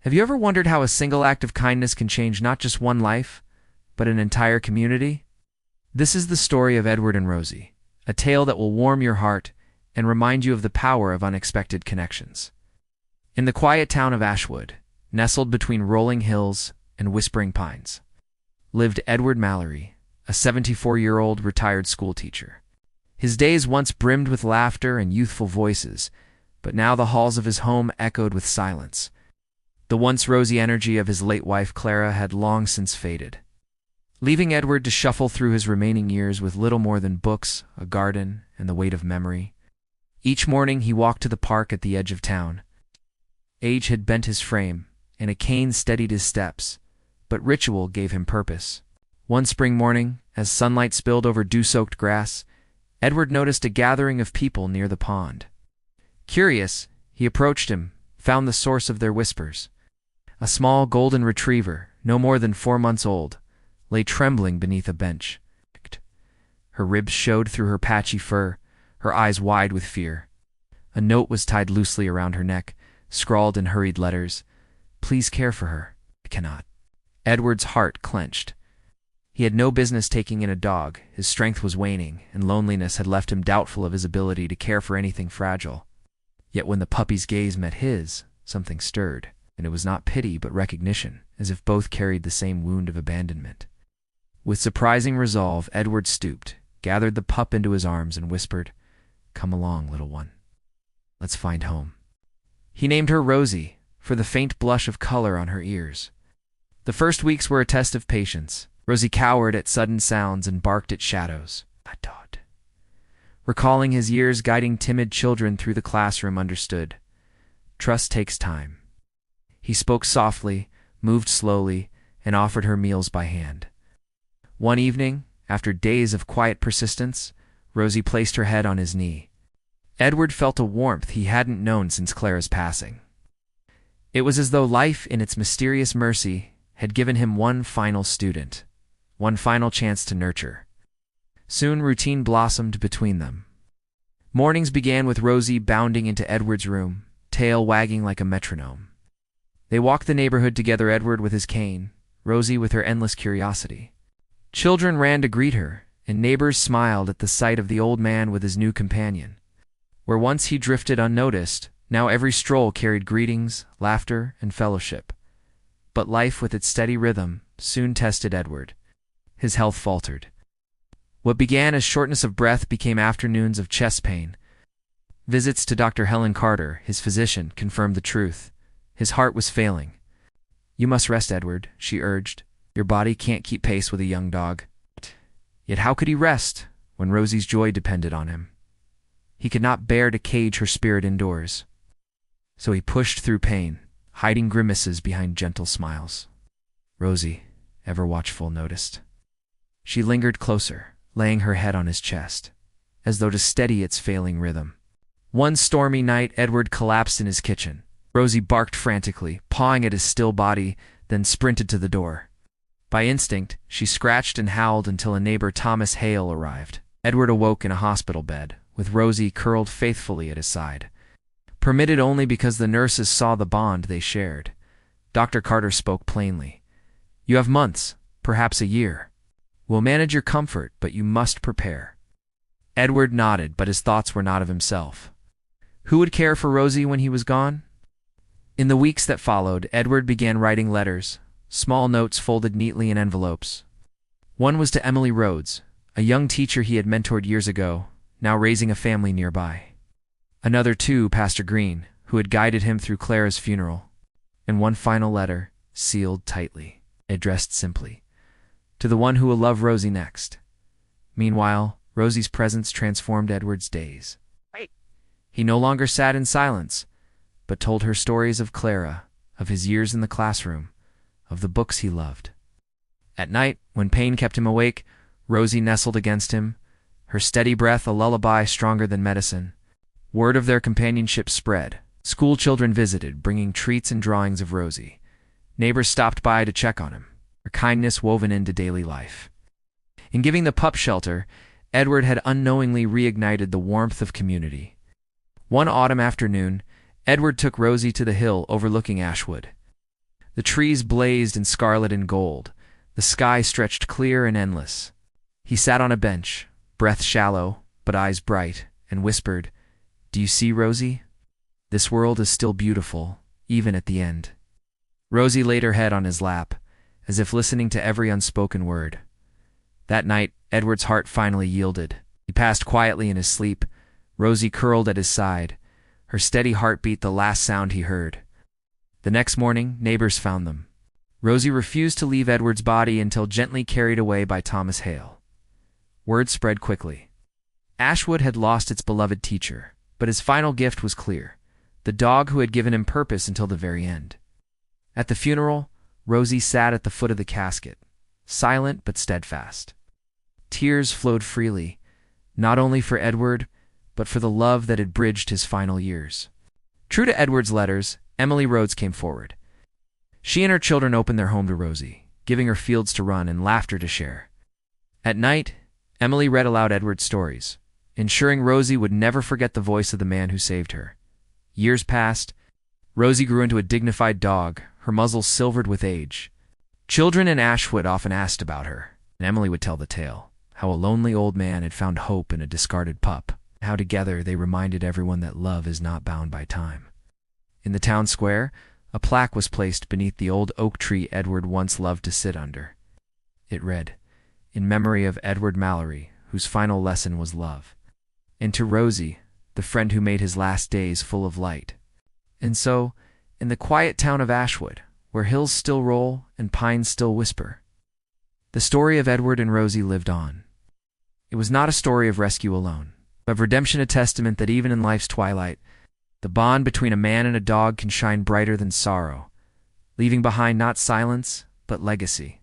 Have you ever wondered how a single act of kindness can change not just one life, but an entire community? This is the story of Edward and Rosie, a tale that will warm your heart and remind you of the power of unexpected connections. In the quiet town of Ashwood, nestled between rolling hills and whispering pines, lived Edward Mallory, a 74-year-old retired schoolteacher. His days once brimmed with laughter and youthful voices, but now the halls of his home echoed with silence. The once rosy energy of his late wife Clara had long since faded, leaving Edward to shuffle through his remaining years with little more than books, a garden, and the weight of memory. Each morning he walked to the park at the edge of town. Age had bent his frame, and a cane steadied his steps, but ritual gave him purpose. One spring morning, as sunlight spilled over dew-soaked grass, Edward noticed a gathering of people near the pond. Curious, he approached him, found the source of their whispers. A small golden retriever, no more than 4 months old, lay trembling beneath a bench. Her ribs showed through her patchy fur, her eyes wide with fear. A note was tied loosely around her neck, scrawled in hurried letters, "Please care for her. I cannot." Edward's heart clenched. He had no business taking in a dog. His strength was waning, and loneliness had left him doubtful of his ability to care for anything fragile. Yet when the puppy's gaze met his, something stirred, and it was not pity but recognition, as if both carried the same wound of abandonment. With surprising resolve, Edward stooped, gathered the pup into his arms, and whispered, "Come along, little one. Let's find home." He named her Rosie, for the faint blush of color on her ears. The first weeks were a test of patience. Rosie cowered at sudden sounds and barked at shadows. Todd, recalling his years guiding timid children through the classroom, understood. Trust takes time. He spoke softly, moved slowly, and offered her meals by hand. One evening, after days of quiet persistence, Rosie placed her head on his knee. Edward felt a warmth he hadn't known since Clara's passing. It was as though life, in its mysterious mercy, had given him one final student, one final chance to nurture. Soon routine blossomed between them. Mornings began with Rosie bounding into Edward's room, tail wagging like a metronome. They walked the neighborhood together, Edward with his cane, Rosie with her endless curiosity. Children ran to greet her, and neighbors smiled at the sight of the old man with his new companion. Where once he drifted unnoticed, now every stroll carried greetings, laughter, and fellowship. But life, with its steady rhythm, soon tested Edward. His health faltered. What began as shortness of breath became afternoons of chest pain. Visits to Dr. Helen Carter, his physician, confirmed the truth. His heart was failing. "You must rest, Edward," she urged. "Your body can't keep pace with a young dog." Yet how could he rest when Rosie's joy depended on him? He could not bear to cage her spirit indoors. So he pushed through pain, hiding grimaces behind gentle smiles. Rosie, ever watchful, noticed. She lingered closer, laying her head on his chest, as though to steady its failing rhythm. One stormy night, Edward collapsed in his kitchen. Rosie barked frantically, pawing at his still body, then sprinted to the door. By instinct, she scratched and howled until a neighbor, Thomas Hale, arrived. Edward awoke in a hospital bed, with Rosie curled faithfully at his side. Permitted only because the nurses saw the bond they shared, Dr. Carter spoke plainly. "You have months, perhaps a year. We'll manage your comfort, but you must prepare." Edward nodded, but his thoughts were not of himself. Who would care for Rosie when he was gone? In the weeks that followed, Edward began writing letters, small notes folded neatly in envelopes. One was to Emily Rhodes, a young teacher he had mentored years ago, now raising a family nearby. Another to Pastor Green, who had guided him through Clara's funeral. And one final letter, sealed tightly, addressed simply, to the one who will love Rosie next. Meanwhile, Rosie's presence transformed Edward's days. He no longer sat in silence, but told her stories of Clara, of his years in the classroom, of the books he loved. At night, when pain kept him awake, Rosie nestled against him, her steady breath a lullaby stronger than medicine. Word of their companionship spread. School children visited, bringing treats and drawings of Rosie. Neighbors stopped by to check on him, her kindness woven into daily life. In giving the pup shelter, Edward had unknowingly reignited the warmth of community. One autumn afternoon, Edward took Rosie to the hill overlooking Ashwood. The trees blazed in scarlet and gold. The sky stretched clear and endless. He sat on a bench, breath shallow, but eyes bright, and whispered, "Do you see, Rosie? This world is still beautiful, even at the end." Rosie laid her head on his lap, as if listening to every unspoken word. That night, Edward's heart finally yielded. He passed quietly in his sleep, Rosie curled at his side, her steady heartbeat the last sound he heard. The next morning, neighbors found them. Rosie refused to leave Edward's body until gently carried away by Thomas Hale. Word spread quickly. Ashwood had lost its beloved teacher, but his final gift was clear: the dog who had given him purpose until the very end. At the funeral, Rosie sat at the foot of the casket, silent but steadfast. Tears flowed freely, not only for Edward, but for the love that had bridged his final years. True to Edward's letters, Emily Rhodes came forward. She and her children opened their home to Rosie, giving her fields to run and laughter to share. At night, Emily read aloud Edward's stories, ensuring Rosie would never forget the voice of the man who saved her. Years passed. Rosie grew into a dignified dog, her muzzle silvered with age. Children in Ashwood often asked about her, and Emily would tell the tale, how a lonely old man had found hope in a discarded pup, how together they reminded everyone that love is not bound by time. In the town square, a plaque was placed beneath the old oak tree Edward once loved to sit under. It read, "In memory of Edward Mallory, whose final lesson was love." And to Rosie, the friend who made his last days full of light. And so, in the quiet town of Ashwood, where hills still roll and pines still whisper, the story of Edward and Rosie lived on. It was not a story of rescue alone, but of redemption, a testament that even in life's twilight, the bond between a man and a dog can shine brighter than sorrow, leaving behind not silence, but legacy.